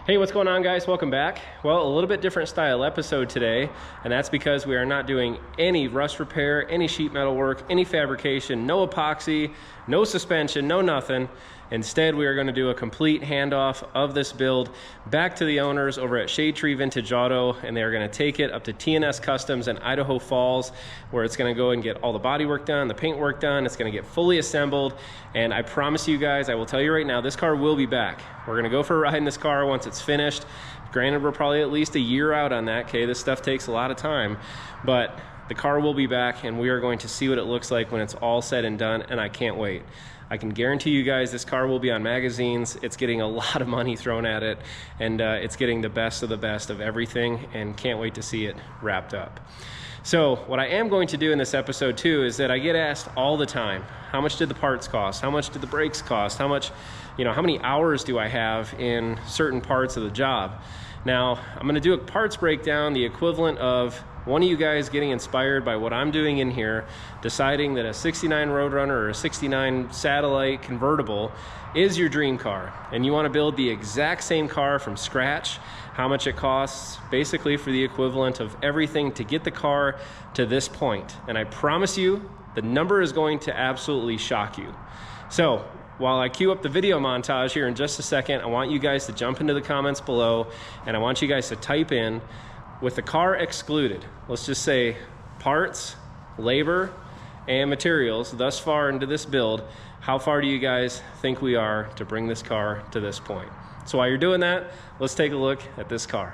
Hey, what's going on, guys? Welcome back. Well, a little bit different style episode today, and that's because we are not doing any rust repair, any sheet metal work, any fabrication, no epoxy, no suspension, no nothing. Instead, we are going to do a complete handoff of this build back to the owners over at Shade Tree Vintage Auto, and they are going to take it up to T&S Customs in Idaho Falls, where it's going to go and get all the body work done, the paint work done. It's going to get fully assembled, and I promise you guys, I will tell you right now, this car will be back. We're going to go for a ride in this car once it's finished. Granted, we're probably at least a year out on that, okay? This stuff takes a lot of time, but the car will be back, and we are going to see what it looks like when it's all said and done, and I can't wait. I can guarantee you guys this car will be on magazines. It's getting a lot of money thrown at it, and it's getting the best of everything, and can't wait to see it wrapped up. So what I am going to do in this episode too is that I get asked all the time, how much did the parts cost? How much did the brakes cost? How much, how many hours do I have in certain parts of the job? Now, I'm gonna do a parts breakdown, the equivalent of one of you guys getting inspired by what I'm doing in here, deciding that a 69 Roadrunner or a 69 Satellite convertible is your dream car, and you wanna build the exact same car from scratch, how much it costs, basically for the equivalent of everything to get the car to this point. And I promise you, the number is going to absolutely shock you. So, while I queue up the video montage here in just a second, I want you guys to jump into the comments below, and I want you guys to type in, with the car excluded, let's just say parts, labor, and materials thus far into this build, how far do you guys think we are to bring this car to this point? So while you're doing that, let's take a look at this car.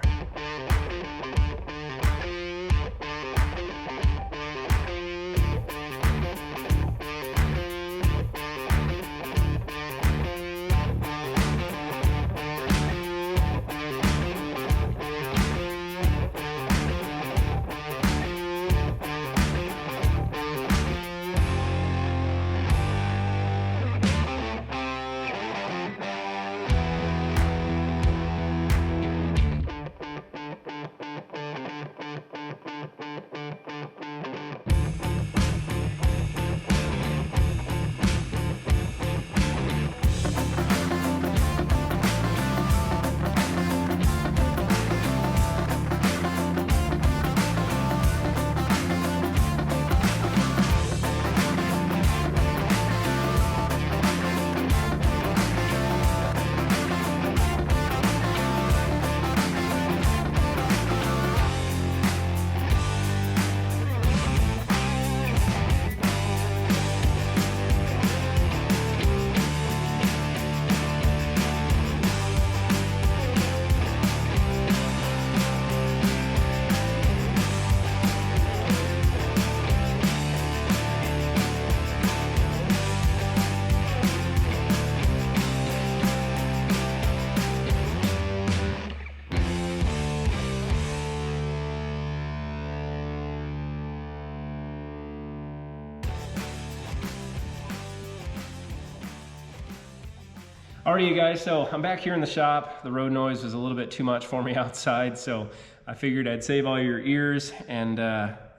Alrighty, you guys, so I'm back here in the shop. The road noise was a little bit too much for me outside, so I figured I'd save all your ears, and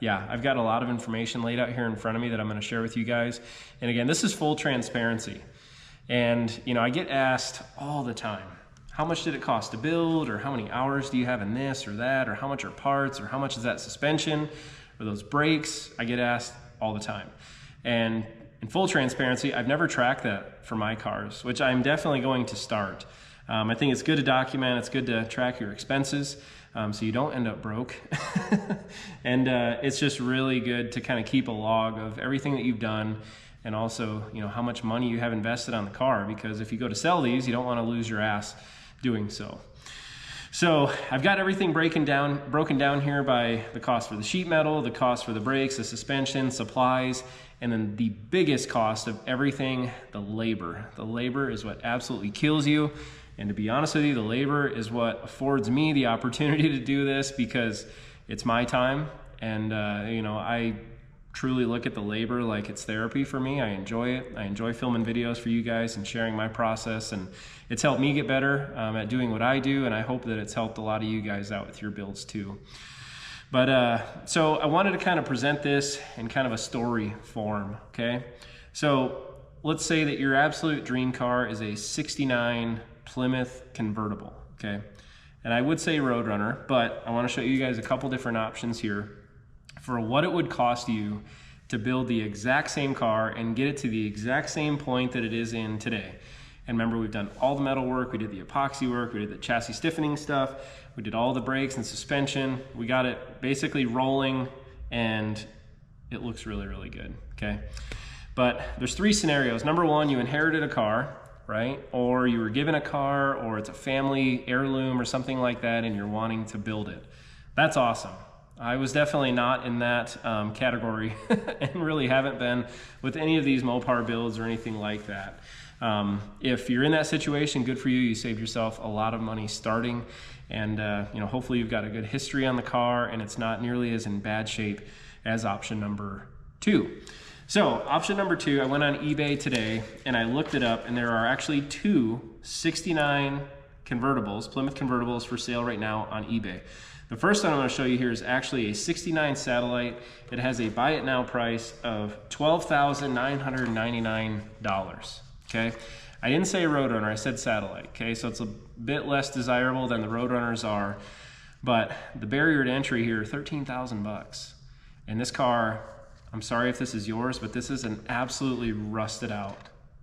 yeah, I've got a lot of information laid out here in front of me that I'm gonna share with you guys. And again, this is full transparency. And I get asked all the time, how much did it cost to build, or how many hours do you have in this or that, or how much are parts, or how much is that suspension, or those brakes? I get asked all the time. And in full transparency, I've never tracked that for my cars, which I'm definitely going to start. I think it's good to document, it's good to track your expenses so you don't end up broke. And it's just really good to kind of keep a log of everything that you've done, and also how much money you have invested on the car, because if you go to sell these, you don't want to lose your ass doing so. So I've got everything broken down here by the cost for the sheet metal, the cost for the brakes, the suspension, supplies, and then the biggest cost of everything, the labor. The labor is what absolutely kills you. And to be honest with you, the labor is what affords me the opportunity to do this, because it's my time. And I truly look at the labor like it's therapy for me. I enjoy it. I enjoy filming videos for you guys and sharing my process, and it's helped me get better at doing what I do, and I hope that it's helped a lot of you guys out with your builds too. But so I wanted to kind of present this in kind of a story form, okay? So let's say that your absolute dream car is a 69 Plymouth convertible, okay? And I would say Roadrunner, but I wanna show you guys a couple different options here for what it would cost you to build the exact same car and get it to the exact same point that it is in today. And remember, we've done all the metal work, we did the epoxy work, we did the chassis stiffening stuff, we did all the brakes and suspension. We got it basically rolling and it looks really, really good, okay? But there's three scenarios. Number one, you inherited a car, right? Or you were given a car, or it's a family heirloom or something like that and you're wanting to build it. That's awesome. I was definitely not in that category and really haven't been with any of these Mopar builds or anything like that. If you're in that situation, good for you. You saved yourself a lot of money starting, and you know, hopefully you've got a good history on the car and it's not nearly as in bad shape as option number two. So option number two, I went on eBay today and I looked it up, and there are actually two 69 convertibles, Plymouth convertibles, for sale right now on eBay. The first one I'm going to show you here is actually a 69 Satellite. It has a buy it now price of $12,999. Okay, I didn't say Roadrunner, I said Satellite. Okay, so it's a bit less desirable than the Roadrunners are, but the barrier to entry here, 13,000 bucks. And this car, I'm sorry if this is yours, but this is an absolutely rusted out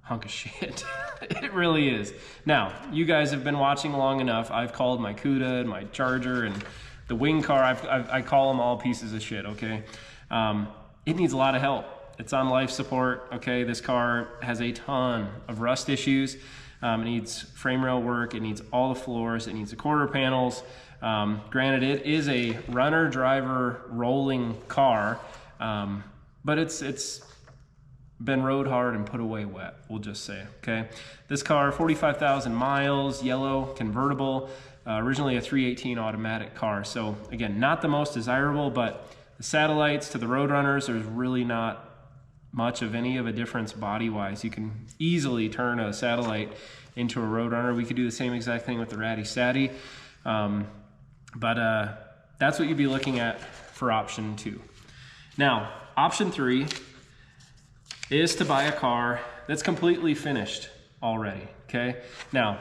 hunk of shit. It really is. Now, you guys have been watching long enough. I've called my Cuda and my Charger and the wing car, I call them all pieces of shit, okay? It needs a lot of help. It's on life support, okay? This car has a ton of rust issues. It needs frame rail work, it needs all the floors, it needs the quarter panels. Granted, it is a runner driver rolling car, but it's been rode hard and put away wet, we'll just say, okay? This car, 45,000 miles, yellow, convertible, originally a 318 automatic car. So again, not the most desirable, but the Satellites to the Roadrunners, there's really not much of any of a difference body-wise. You can easily turn a Satellite into a Roadrunner. We could do the same exact thing with the Ratty Satty. But that's what you'd be looking at for option two. Now, option three is to buy a car that's completely finished already, okay? Now,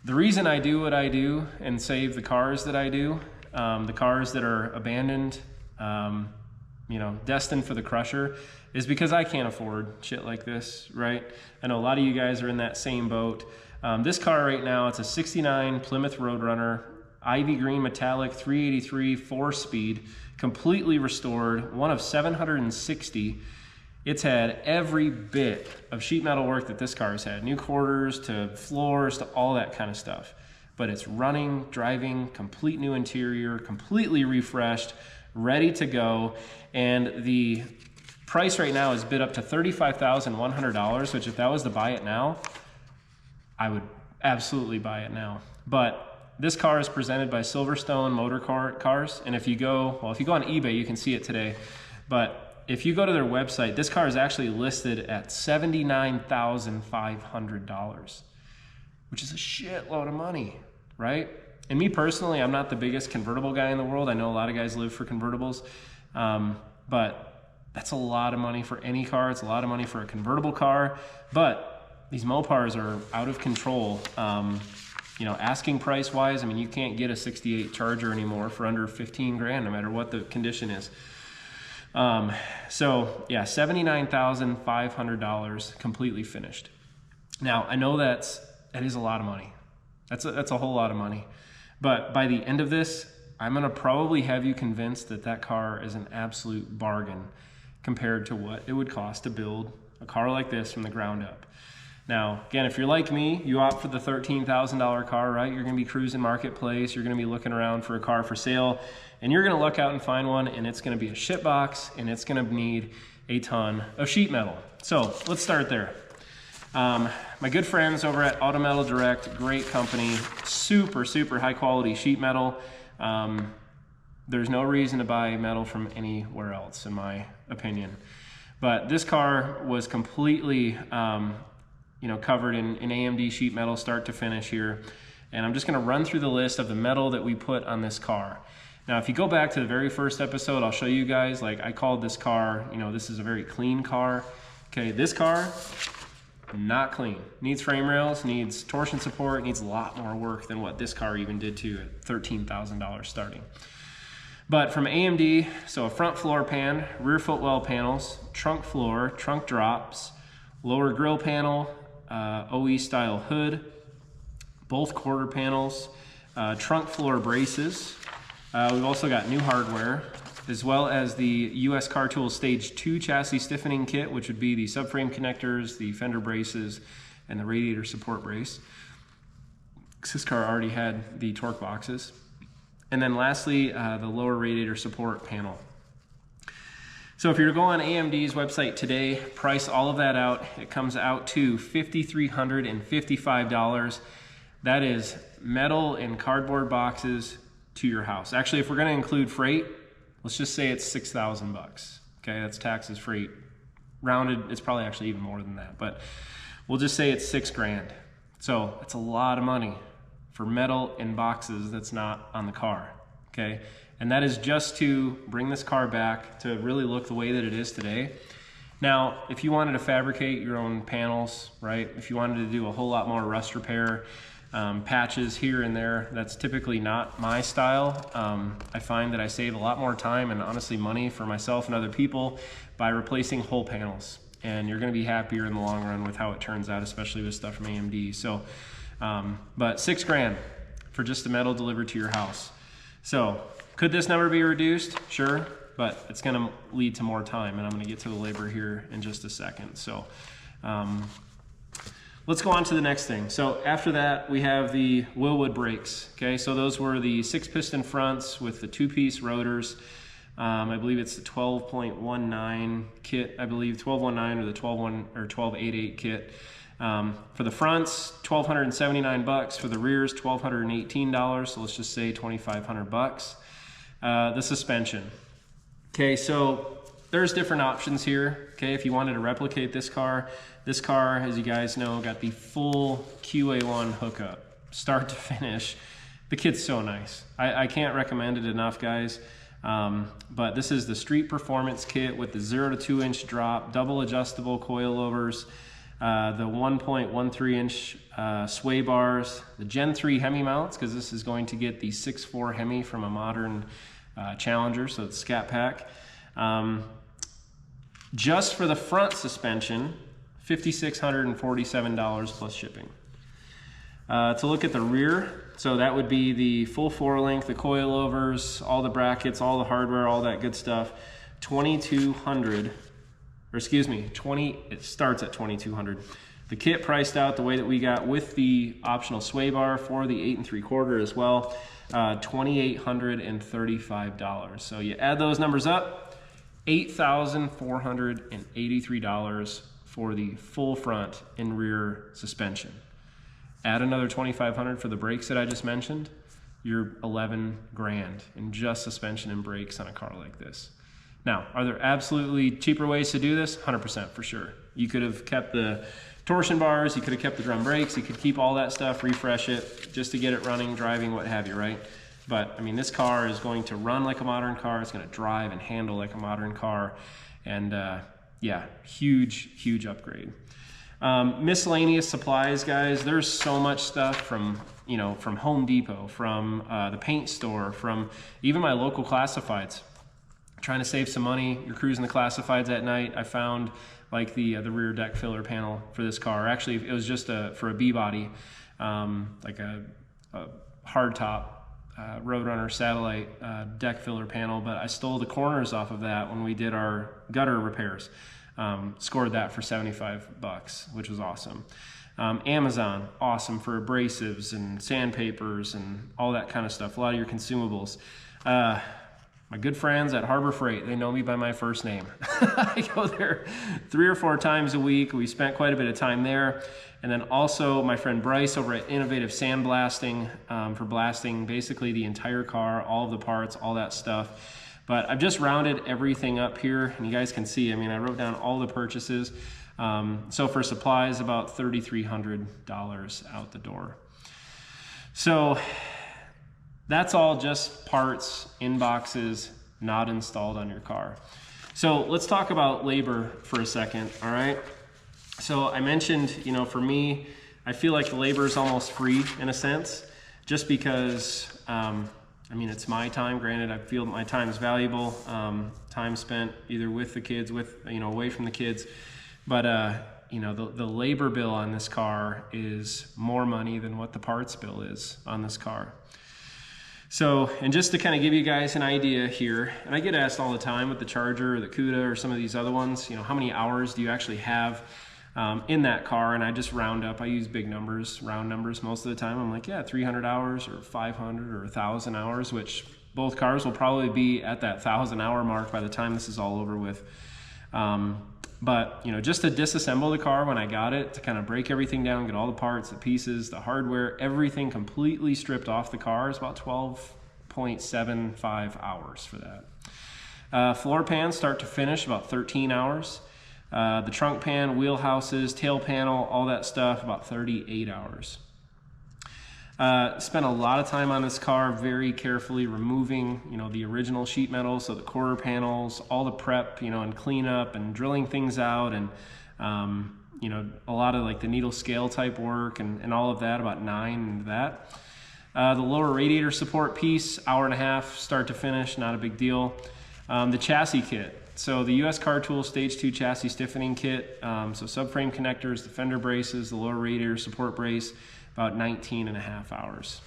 the reason I do what I do and save the cars that I do, the cars that are abandoned, you know, destined for the crusher, is because I can't afford shit like this, right? I know a lot of you guys are in that same boat. This car right now, it's a 69 Plymouth Roadrunner, ivy green metallic 383 4-speed, completely restored, one of 760. It's had every bit of sheet metal work that this car has had, new quarters to floors to all that kind of stuff. But it's running, driving, complete new interior, completely refreshed, ready to go. And the price right now is bid up to $35,100, which if that was to buy it now, I would absolutely buy it now. But this car is presented by Silverstone Motor Cars. And if you go, well, if you go on eBay, you can see it today. But if you go to their website, this car is actually listed at $79,500, which is a shitload of money, right? And me personally, I'm not the biggest convertible guy in the world. I know a lot of guys live for convertibles, but that's a lot of money for any car. It's a lot of money for a convertible car, but these Mopars are out of control. You know, asking price wise, I mean, you can't get a 68 Charger anymore for under 15 grand, no matter what the condition is. So yeah, $79,500 completely finished. Now I know that is a lot of money. That's a whole lot of money. But by the end of this, I'm gonna probably have you convinced that that car is an absolute bargain compared to what it would cost to build a car like this from the ground up. Now, again, if you're like me, you opt for the $13,000 car, right? You're gonna be cruising Marketplace, you're gonna be looking around for a car for sale, and you're gonna look out and find one, and it's gonna be a shit box, and it's gonna need a ton of sheet metal. So let's start there. My good friends over at Auto Metal Direct, great company, super, super high quality sheet metal. There's no reason to buy metal from anywhere else, in my opinion. But this car was completely, you know, covered in AMD sheet metal, start to finish here. And I'm just gonna run through the list of the metal that we put on this car. Now, if you go back to the very first episode, I'll show you guys, like I called this car, you know, this is a very clean car. Okay, this car not clean. Needs frame rails, needs torsion support, needs a lot more work than what this car even did to at $13,000 starting. But from AMD, so a front floor pan, rear footwell panels, trunk floor, trunk drops, lower grille panel, OE style hood, both quarter panels, trunk floor braces. We've also got new hardware, as well as the US Car Tools Stage 2 chassis stiffening kit, which would be the subframe connectors, the fender braces, and the radiator support brace. This car already had the torque boxes. And then lastly, the lower radiator support panel. So if you were to go on AMD's website today, price all of that out, it comes out to $5,355. That is metal and cardboard boxes to your house. Actually, if we're gonna include freight, let's just say it's 6,000 bucks. Okay, that's taxes, freight. Rounded, it's probably actually even more than that, but we'll just say it's 6 grand. So it's a lot of money for metal and boxes that's not on the car, okay? And that is just to bring this car back to really look the way that it is today. Now, if you wanted to fabricate your own panels, right? If you wanted to do a whole lot more rust repair, patches here and there, that's typically not my style. I find that I save a lot more time and honestly money for myself and other people by replacing whole panels. And you're gonna be happier in the long run with how it turns out, especially with stuff from AMD. So, but 6 grand for just the metal delivered to your house. So, could this number be reduced? Sure, but it's gonna lead to more time, and I'm gonna get to the labor here in just a second. So, let's go on to the next thing. So after that, we have the Wilwood brakes. Okay, so those were the 6-piston fronts with the 2-piece rotors. I believe it's the 12.19 kit. I believe 1219 or the 1288 kit. For the fronts, $1,279. For the rears, $1,218. So let's just say $2,500. The suspension. Okay, so there's different options here. Okay, if you wanted to replicate this car, as you guys know, got the full QA1 hookup, start to finish. The kit's so nice. I can't recommend it enough, guys. But this is the Street Performance kit with the 0 to 2 inch drop, double adjustable coilovers, the 1.13 inch sway bars, the Gen 3 Hemi mounts, because this is going to get the 6.4 Hemi from a modern Challenger, so it's Scat Pack. Just for the front suspension, $5,647 plus shipping. To look at the rear, so that would be the full 4-length, the coilovers, all the brackets, all the hardware, all that good stuff. $2,200, or excuse me, it starts at $2,200. The kit priced out the way that we got with the optional sway bar for the 8 3/4 as well, $2,835. So you add those numbers up, $8,483 for the full front and rear suspension. Add another $2,500 for the brakes that I just mentioned, you're 11 grand in just suspension and brakes on a car like this. Now, are there absolutely cheaper ways to do this? 100% for sure. You could have kept the torsion bars, you could have kept the drum brakes, you could keep all that stuff, refresh it just to get it running, driving, what have you, right? But I mean, this car is going to run like a modern car, it's going to drive and handle like a modern car, and yeah, huge upgrade. Miscellaneous supplies, guys, there's so much stuff from, you know, from Home Depot, from the paint store, from even my local classifieds. Trying to save some money, you're cruising the classifieds at night, I found like the rear deck filler panel for this car. Actually, it was just for a B-body, like a hard top Roadrunner satellite deck filler panel, but I stole the corners off of that when we did our gutter repairs. Scored that for $75, which was awesome. Amazon, awesome for abrasives and sandpapers and all that kind of stuff, a lot of your consumables. My good friends at Harbor Freight, they know me by my first name. I go there 3 or 4 times a week. We spent quite a bit of time there. And then also my friend Bryce over at Innovative Sandblasting for blasting basically the entire car, all of the parts, all that stuff. But I've just rounded everything up here, and you guys can see, I mean, I wrote down all the purchases. So for supplies, about $3,300 out the door. So that's all just parts in boxes, not installed on your car. So let's talk about labor for a second, all right? So I mentioned, you know, for me, I feel like the labor is almost free in a sense, just because, I mean, it's my time. Granted, I feel my time is valuable. Time spent either with the kids, away from the kids. But, you know, the labor bill on this car is more money than what the parts bill is on this car. So, and just to kind of give you guys an idea here, and I get asked all the time with the Charger or the Cuda or some of these other ones, you know, how many hours do you actually have in that car? And I just round up. I use big numbers, round numbers most of the time. I'm like, yeah, 300 hours or 500 or 1,000 hours, which both cars will probably be at that 1,000-hour mark by the time this is all over with. But, you know, just to disassemble the car when I got it, to kind of break everything down, get all the parts, the pieces, the hardware, everything completely stripped off the car is about 12.75 hours for that. Floor pan, start to finish, about 13 hours. The trunk pan, wheel houses, tail panel, all that stuff, about 38 hours. Spent a lot of time on this car, very carefully removing, you know, the original sheet metal, so the quarter panels, all the prep, you know, and cleanup and drilling things out, and you know, a lot of like the needle scale type work and all of that, about 9 into that. The lower radiator support piece, hour and a half, start to finish, not a big deal. The chassis kit. So the US Car Tools Stage 2 chassis stiffening kit, so subframe connectors, the fender braces, the lower radiator support brace, about 19.5 hours.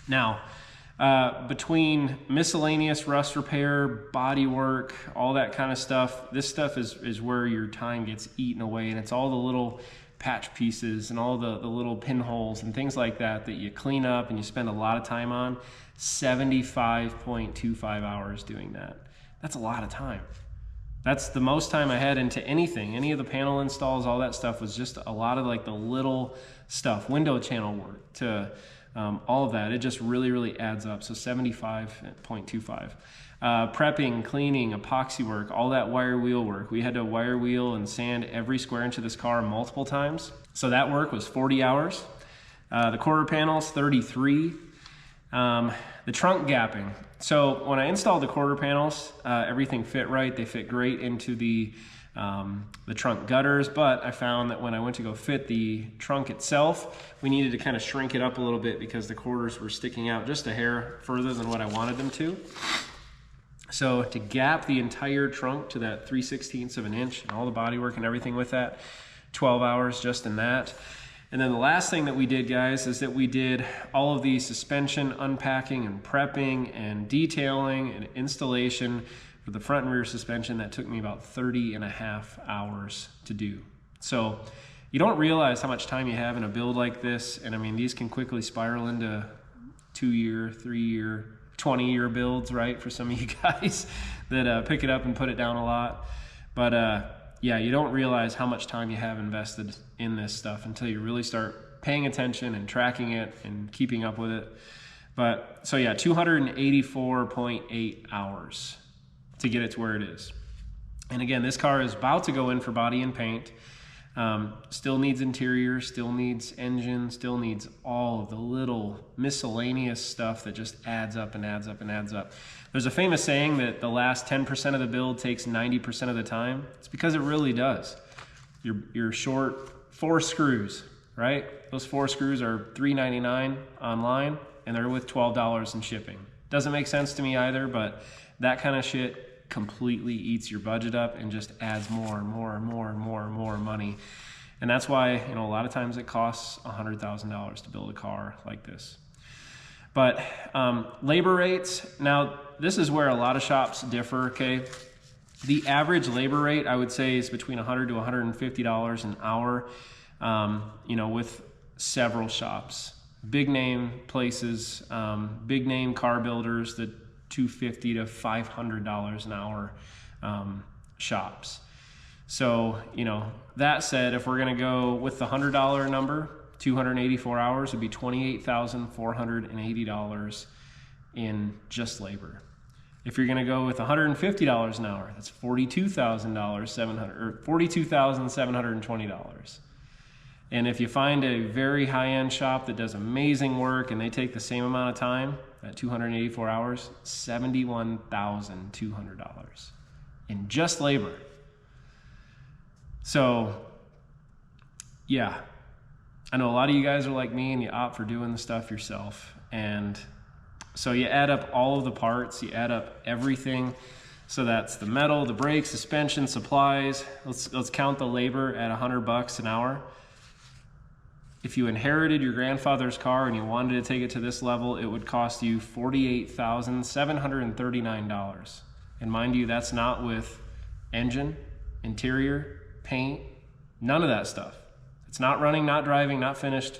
Now, between miscellaneous rust repair, body work, all that kind of stuff, this stuff is where your time gets eaten away, and it's all the little patch pieces and all the little pinholes and things like that that you clean up and you spend a lot of time on. 75.25 hours doing that. That's a lot of time. That's the most time I had into anything. Any of the panel installs, all that stuff was just a lot of like the little stuff, window channel work to all of that. It just really, really adds up. So 75.25. Prepping, cleaning, epoxy work, all that wire wheel work. We had to wire wheel and sand every square inch of this car multiple times. So that work was 40 hours. The quarter panels, 33. The trunk gapping. So when I installed the quarter panels, everything fit right. They fit great into the trunk gutters, but I found that when I went to go fit the trunk itself, we needed to kind of shrink it up a little bit because the quarters were sticking out just a hair further than what I wanted them to. So to gap the entire trunk to that 3/16 of an inch and all the bodywork and everything with that, 12 hours just in that. And then the last thing that we did, guys, is that we did all of the suspension unpacking and prepping and detailing and installation for the front and rear suspension. That took me about 30.5 hours to do. So you don't realize how much time you have in a build like this. And I mean, these can quickly spiral into 2-year, 3-year, 20-year builds, right? For some of you guys that pick it up and put it down a lot. But yeah, you don't realize how much time you have invested in this stuff until you really start paying attention and tracking it and keeping up with it. But so yeah, 284.8 hours to get it to where it is. And again, this car is about to go in for body and paint. Still needs interior, still needs engine, still needs all of the little miscellaneous stuff that just adds up and adds up and adds up. There's a famous saying that the last 10% of the build takes 90% of the time. It's because it really does. You're short 4 screws, right? Those 4 screws are $3.99 online, and they're with $12 in shipping. Doesn't make sense to me either, but that kind of shit completely eats your budget up and just adds more and more and more and more and more money. And that's why, you know, a lot of times it costs $100,000 to build a car like this. But labor rates, now this is where a lot of shops differ, okay? The average labor rate, I would say, is between $100 to $150 an hour, you know, with several shops. Big name places, big name car builders, the $250 to $500 an hour shops. So, you know, that said, if we're going to go with the $100 number, 284 hours would be $28,480 in just labor. If you're going to go with $150 an hour, that's $42,720. And if you find a very high-end shop that does amazing work and they take the same amount of time, at 284 hours, $71,200 in just labor. So yeah, I know a lot of you guys are like me and you opt for doing the stuff yourself. And so you add up all of the parts, you add up everything. So that's the metal, the brakes, suspension, supplies. Let's count the labor at $100 an hour. If you inherited your grandfather's car and you wanted to take it to this level, it would cost you $48,739. And mind you, that's not with engine, interior, paint, none of that stuff. It's not running, not driving, not finished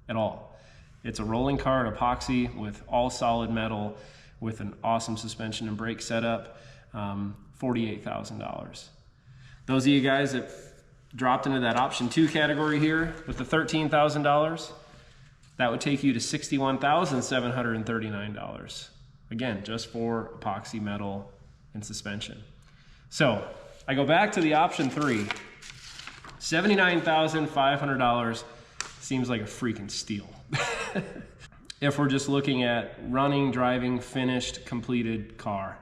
at all. It's a rolling car and epoxy with all solid metal with an awesome suspension and brake setup, $48,000. Those of you guys that dropped into that option 2 category here with the $13,000, that would take you to $61,739. Again, just for epoxy metal and suspension. So I go back to the option 3, $79,500 seems like a freaking steal. If we're just looking at running, driving, finished, completed car.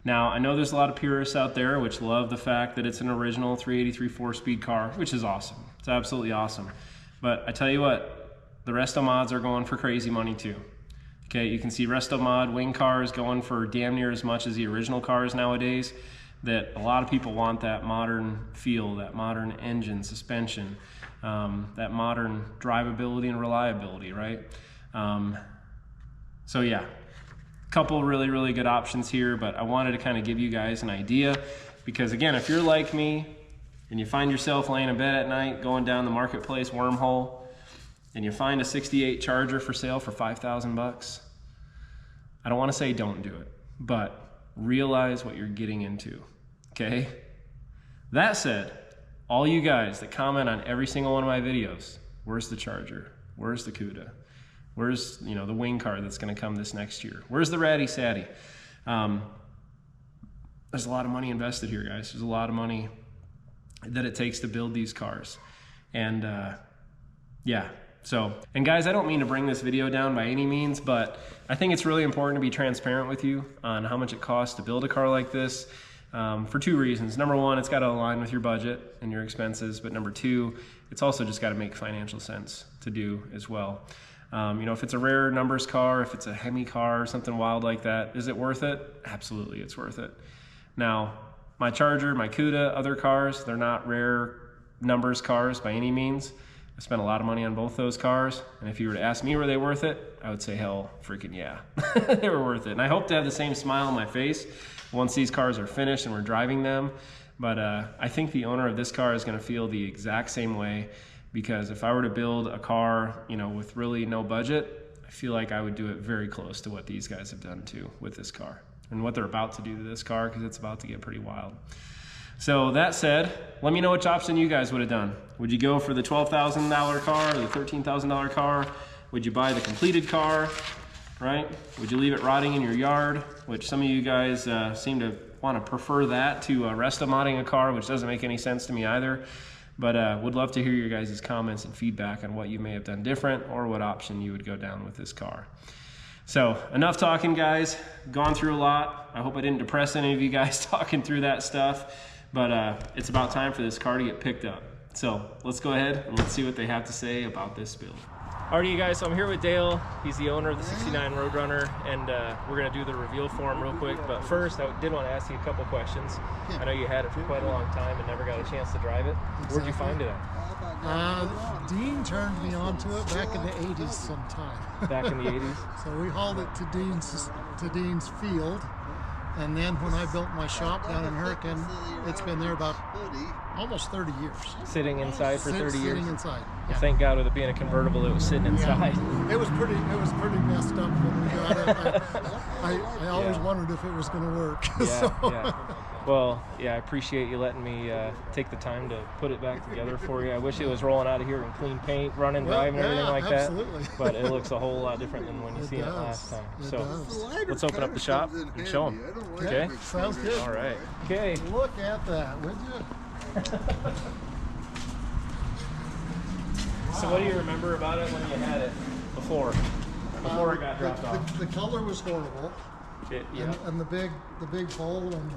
Now, I know there's a lot of purists out there which love the fact that it's an original 383 4-speed car, which is awesome. It's absolutely awesome. But I tell you what, the resto mods are going for crazy money too. Okay, you can see resto mod wing cars going for damn near as much as the original cars nowadays. That a lot of people want that modern feel, that modern engine, suspension, that modern drivability and reliability, right? So yeah, couple really, really good options here, but I wanted to kind of give you guys an idea because again, if you're like me and you find yourself laying in bed at night, going down the marketplace wormhole, and you find a 68 Charger for sale for $5,000, I don't want to say don't do it, but realize what you're getting into, okay? That said, all you guys that comment on every single one of my videos, where's the Charger? Where's the CUDA? Where's, you know, the wing car that's going to come this next year? Where's the Ratty Saddy? There's a lot of money invested here, guys. There's a lot of money that it takes to build these cars. And yeah, so, and guys, I don't mean to bring this video down by any means, but I think it's really important to be transparent with you on how much it costs to build a car like this. For 2 reasons. Number 1, it's got to align with your budget and your expenses. But number 2, it's also just got to make financial sense to do as well. You know, if it's a rare numbers car, if it's a Hemi car or something wild like that, is it worth it? Absolutely, it's worth it. Now, my Charger, my CUDA, other cars, they're not rare numbers cars by any means. I spent a lot of money on both those cars, and if you were to ask me were they worth it, I would say hell freaking yeah. They were worth it. And I hope to have the same smile on my face once these cars are finished and we're driving them. But I think the owner of this car is going to feel the exact same way, because if I were to build a car, you know, with really no budget, I feel like I would do it very close to what these guys have done too with this car and what they're about to do to this car, because it's about to get pretty wild. So that said, let me know which option you guys would have done. Would you go for the $12,000 car or the $13,000 car? Would you buy the completed car, right? Would you leave it rotting in your yard, which some of you guys seem to want to prefer that to resto modding a car, which doesn't make any sense to me either. But would love to hear your guys' comments and feedback on what you may have done different or what option you would go down with this car. So enough talking, guys. Gone through a lot. I hope I didn't depress any of you guys talking through that stuff, but it's about time for this car to get picked up. So let's go ahead and let's see what they have to say about this build. Alrighty, you guys, so I'm here with Dale. He's the owner of the 69 Roadrunner, and we're going to do the reveal for him real quick. But first, I did want to ask you a couple questions. Yeah. I know you had it for quite a long time and never got a chance to drive it. Exactly. Where'd you find it at? Dean turned me on to it back in the 80s sometime. Back in the 80s? So we hauled it to Dean's field. And then when I built my shop down in Hurricane, it's been there about almost 30 years. Sitting inside for 30 years? Sitting inside, yeah. Well, thank God with it being a convertible, it was sitting inside. Yeah. It was pretty messed up when we got it. I always wondered if it was going to work. Yeah, so. yeah. Well, yeah, I appreciate you letting me take the time to put it back together for you. I wish it was rolling out of here in clean paint, running, driving, everything like absolutely. That. But it looks a whole lot different than when you seen it last time. So let's open up the shop and show them. Okay? Sounds good. All right. Okay. Look at that, would you? So what do you remember about it when you had it before it got dropped off? The color was horrible. Yeah. And the big hole and the...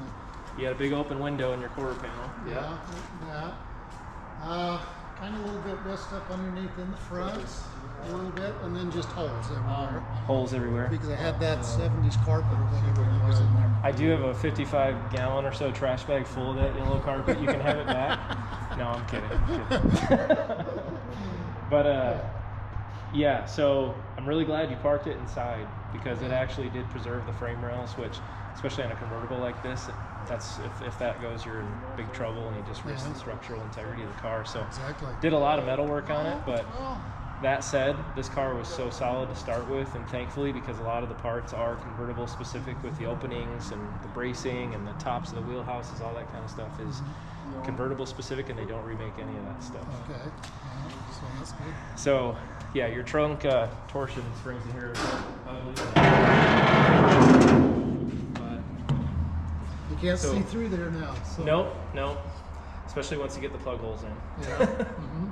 You had a big open window in your quarter panel. Yeah. kind of a little bit rust up underneath in the front, a little bit, and then just holes everywhere. Holes everywhere. Because I had that 70s carpet or whatever it was in there. I do have a 55-gallon or so trash bag full of that yellow carpet. You can have it back. No, I'm kidding. But yeah, so I'm really glad you parked it inside because it actually did preserve the frame rails, which, especially on a convertible like this, that's if that goes, you're in big trouble, and you just risk the structural integrity of the car. So Exactly. did a lot of metal work on it, but that said, this car was so solid to start with, and thankfully, because a lot of the parts are convertible specific with the openings and the bracing and the tops of the wheelhouses, all that kind of stuff is convertible specific, and they don't remake any of that stuff. Okay. So that's good. So yeah, your trunk torsion springs in here are ugly. You can't see through there now. So. Nope. Especially once you get the plug holes in. Yeah. Mm-hmm.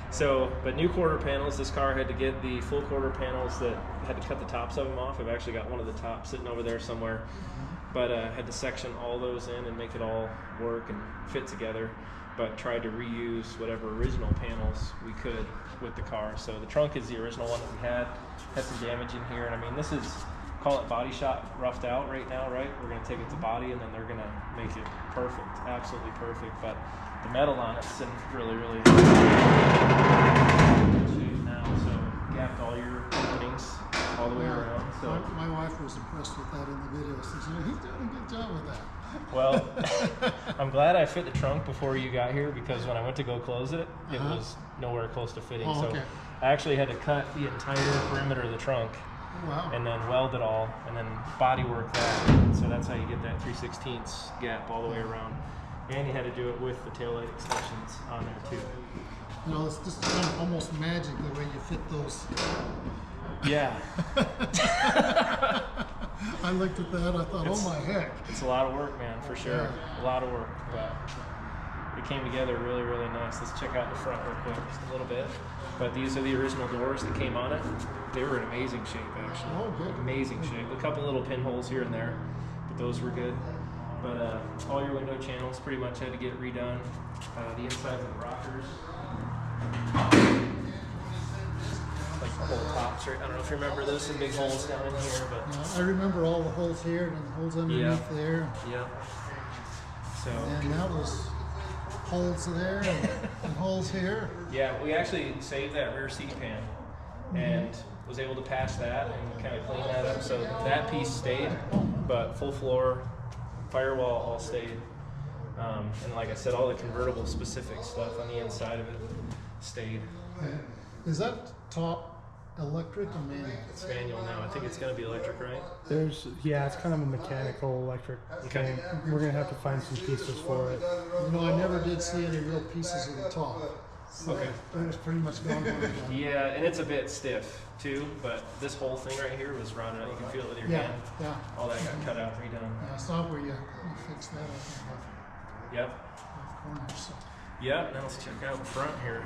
So, but new quarter panels, this car had to get the full quarter panels that had to cut the tops of them off. I've actually got one of the tops sitting over there somewhere. But had to section all those in and make it all work and fit together. But tried to reuse whatever original panels we could with the car. So the trunk is the original one that we had. Had some damage in here. And I mean, this is, call it body shop roughed out right now, right? We're going to take it to body, and then they're going to make it perfect, absolutely perfect. But the metal on it's in really, really good shape now. So gapped all your openings all the way around. So my wife was impressed with that in the video. She said, he's doing a good job with that. Well, I'm glad I fit the trunk before you got here, because when I went to go close it, it was nowhere close to fitting. Oh, okay. So I actually had to cut the entire perimeter of the trunk. Wow. And then weld it all, and then body work that. So that's how you get that 3/16 gap all the way around. And you had to do it with the taillight extensions on there too. You know, it's just kind of almost magic the way you fit those. Yeah. I looked at that, I thought, oh my heck. It's a lot of work, man, for sure. Yeah. A lot of work, but it came together really, really nice. Let's check out the front real quick, just a little bit. But these are the original doors that came on it. They were in amazing shape, actually. Oh, good. Amazing shape. A couple little pinholes here and there, but those were good. But all your window channels pretty much had to get redone. The insides of the rockers, like the whole tops, right? I don't know if you remember, there's some big holes down in here, but Yeah, I remember all the holes here and the holes underneath there. yeah. So And that was holes there and holes here. yeah, we actually saved that rear seat pan and was able to patch that and kind of clean that up. So that piece stayed, but full floor, firewall all stayed. And like I said, all the convertible specific stuff on the inside of it stayed. Is that top electric or manual? It's manual now. I think it's going to be electric, right? Yeah, it's kind of a mechanical electric thing. We're gonna have to find some pieces for it. You know, I never did see any real pieces of the top. Okay. It was pretty much gone. Yeah, and it's a bit stiff too, but this whole thing right here was rotted out. You can feel it with your hand. Yeah. All that got cut out, redone. Yeah, it's not where you fix that up Yep. in the corner. So. Yep, now let's check out the front here.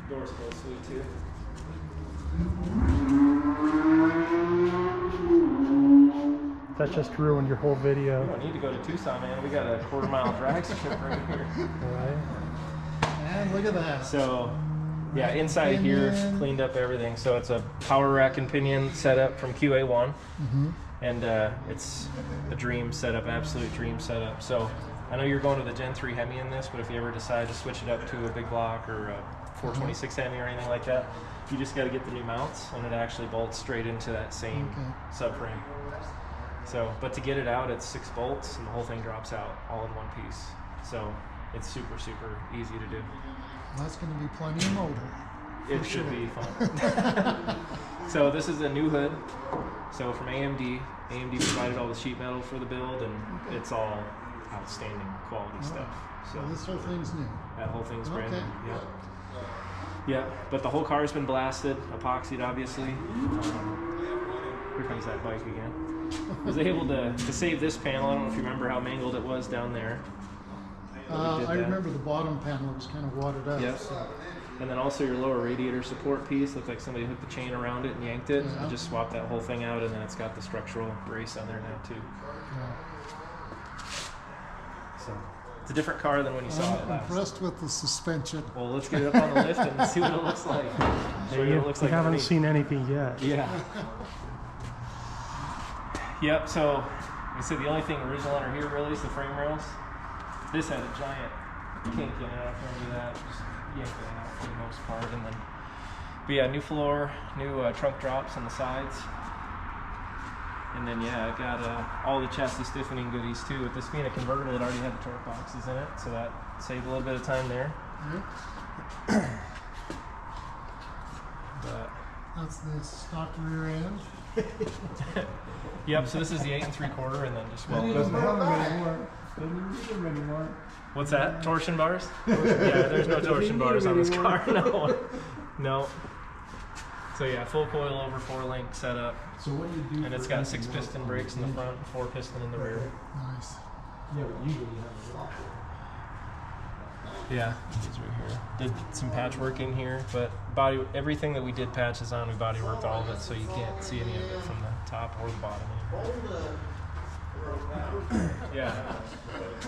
Door's still sweet too. That just ruined your whole video. We don't need to go to Tucson, man. We got a quarter-mile drag strip right here. Right? And look at that. So, yeah, inside here, cleaned up everything. So it's a power rack and pinion setup from QA1. And it's a dream setup, absolute dream setup. So I know you're going to the Gen 3 Hemi in this, but if you ever decide to switch it up to a big block or a 426 Hemi or anything like that, you just got to get the new mounts, and it actually bolts straight into that same subframe. So, but to get it out, it's 6 bolts, and the whole thing drops out all in one piece. So it's super, super easy to do. That's going to be plenty of motor. It should be fun. So this is a new hood. So from AMD provided all the sheet metal for the build, and it's all outstanding quality stuff. So this whole thing's new. that whole thing's brand new. Yeah. Yeah, but the whole car's been blasted, epoxied, obviously. Here comes that bike again. I was able to save this panel. I don't know if you remember how mangled it was down there. I remember the bottom panel was kind of watered out. Yep. So. And then also your lower radiator support piece looked like somebody hooked the chain around it and yanked it. Yeah. I just swapped that whole thing out, and then it's got the structural brace on there now too. Yeah. So It's a different car than when you saw it I'm last. impressed with the suspension. Well, let's get it up on the lift and see what it looks like. Show you what it looks like haven't underneath. seen anything yet. Yeah. Yep, so like I said, the only thing original under here really is the frame rails. This had a giant kink in it. I don't remember that. Just yanked it out for the most part. And then, but yeah, new floor, new trunk drops on the sides. And then yeah, it got all the chassis stiffening goodies too. With this being a convertible, it already had the torque boxes in it, so that saved a little bit of time there. Yep. But That's the stock rear end. yep, so this is the 8 3/4, and then just Doesn't well. have them anymore. What's that? Torsion bars? Yeah, there's no torsion bars on this car. No. No. So yeah, full coil over 4-link setup. So what do you do? And it's got 6 piston brakes in the front, 4 piston in the rear. Nice. Yeah, but usually you have a lot. Yeah, it's right here. Did some patchwork in here, but everything that we did patches on, we body worked all of it, so you can't see any of it from the top or the bottom anymore. Yeah.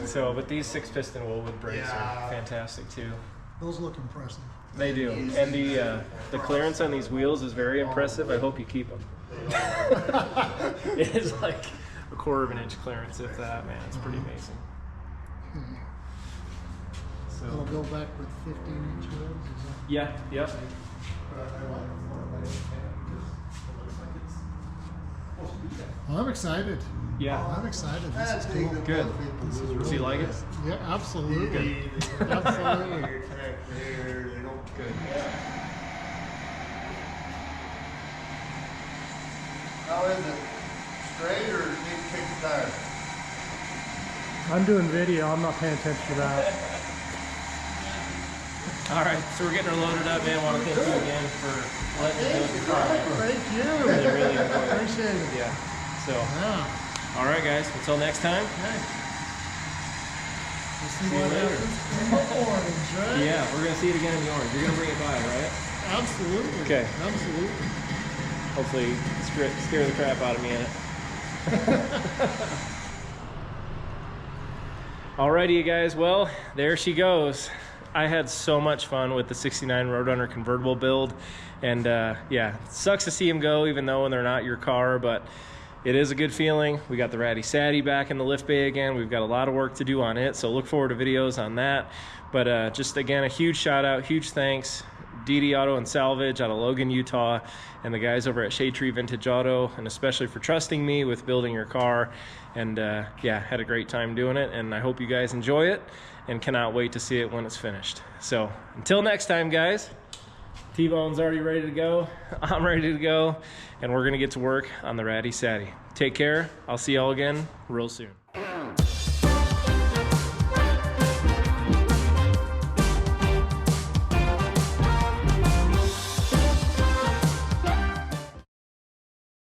So, but these 6 piston Woolwood brakes are fantastic too. Those look impressive. They do, and the clearance on these wheels is very impressive. I hope you keep them. It is like a 1/4 inch clearance, if that. Man, it's pretty amazing. It'll So go back with 15-inch wheels. Is that? yeah, yep. Well, I'm excited. Yeah, I'm excited. This is cool. good. This is So you like it? Yeah, absolutely. Absolutely. Good. How is it? Straight or need to kick the tire? I'm doing video. I'm not paying attention to that. All right, so we're getting her loaded up, man. I want to thank you again for letting me build your car. Thank you. Really, really enjoyed it. Appreciate it. Yeah. So, Yeah. all right, guys. Until next time. Okay. We'll see See you what later. happens in the orange, right? Yeah, we're gonna see it again in the orange. You're gonna bring it by, right? Absolutely. Okay. Absolutely. Hopefully, scare the crap out of me in it. Alrighty, you guys. Well, there she goes. I had so much fun with the 69 Roadrunner convertible build, and yeah, it sucks to see them go, even though when they're not your car, but it is a good feeling. We got the Ratty Saddy back in the lift bay again. We've got a lot of work to do on it, so look forward to videos on that. But just again, a huge shout out, huge thanks, DD Auto and Salvage out of Logan, Utah, and the guys over at Shade Tree Vintage Auto, and especially for trusting me with building your car. And yeah, had a great time doing it, and I hope you guys enjoy it and cannot wait to see it when it's finished. So until next time, guys, T-Bone's already ready to go. I'm ready to go, and we're gonna get to work on the Ratty Saddy. Take care. I'll see y'all again real soon.